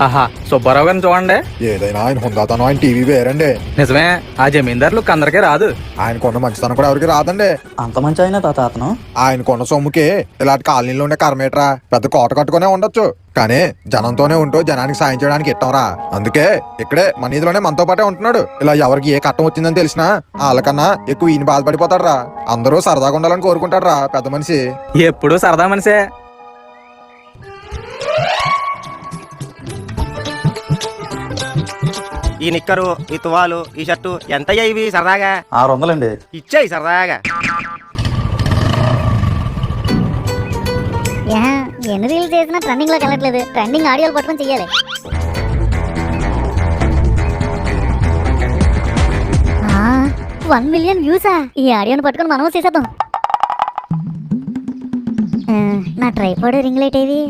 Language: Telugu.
ఆహా, సుబ్బారావు గారిని చూడండి. ఏదైనా ఆయన హుందాతనం, ఆయన టీవీ వేరండి. నిజమే, ఆ జమీందారులకు అందరికీ రాదు. ఆయన కొన్న మంచితనం కూడా ఎవరికి రాదండి. అంత మంచి అయినా తాత అతను. ఆయన కొన్న సొమ్ముకి ఇలాంటి కాలనీలో ఉండే కర్మేట్రా పెద్ద కోట కట్టుకునే ఉండొచ్చు, కానీ జనంతోనే ఉంటూ జనానికి సాయం చేయడానికి ఇట్టంరా. అందుకే ఇక్కడే మన ఇదిలోనే మనతో పాటే ఉంటున్నాడు. ఇలా ఎవరికి ఏ కట్టం వచ్చిందని తెలిసినా వాళ్ళకన్నా ఎక్కువ ఈయన బాధపడిపోతాడు రా. అందరూ సరదాగా ఉండాలని కోరుకుంటాడు రా పెద్ద మనిషి. ఎప్పుడు సరదా మనిషే. ఈ నిక్కరు, ఈ తువాలు, ఈ షర్టు ఎంతయ్యా ఇవి సరదాగా? 600 అండి. ఇచ్చేయి సరదాగా. ఎన్ని రీల్స్ చేసినా ట్రెండింగ్ లోకి వెళ్ళట్లేదు. ట్రెండింగ్ ఆడియోలు పట్టుకొని చెయ్యాలి. 1 మిలియన్ వ్యూసా? ఈ ఆడియోని పట్టుకొని మనం చేసేద్దాం. నా ట్రైపాడ్ రింగ్ లైట్ ఏది?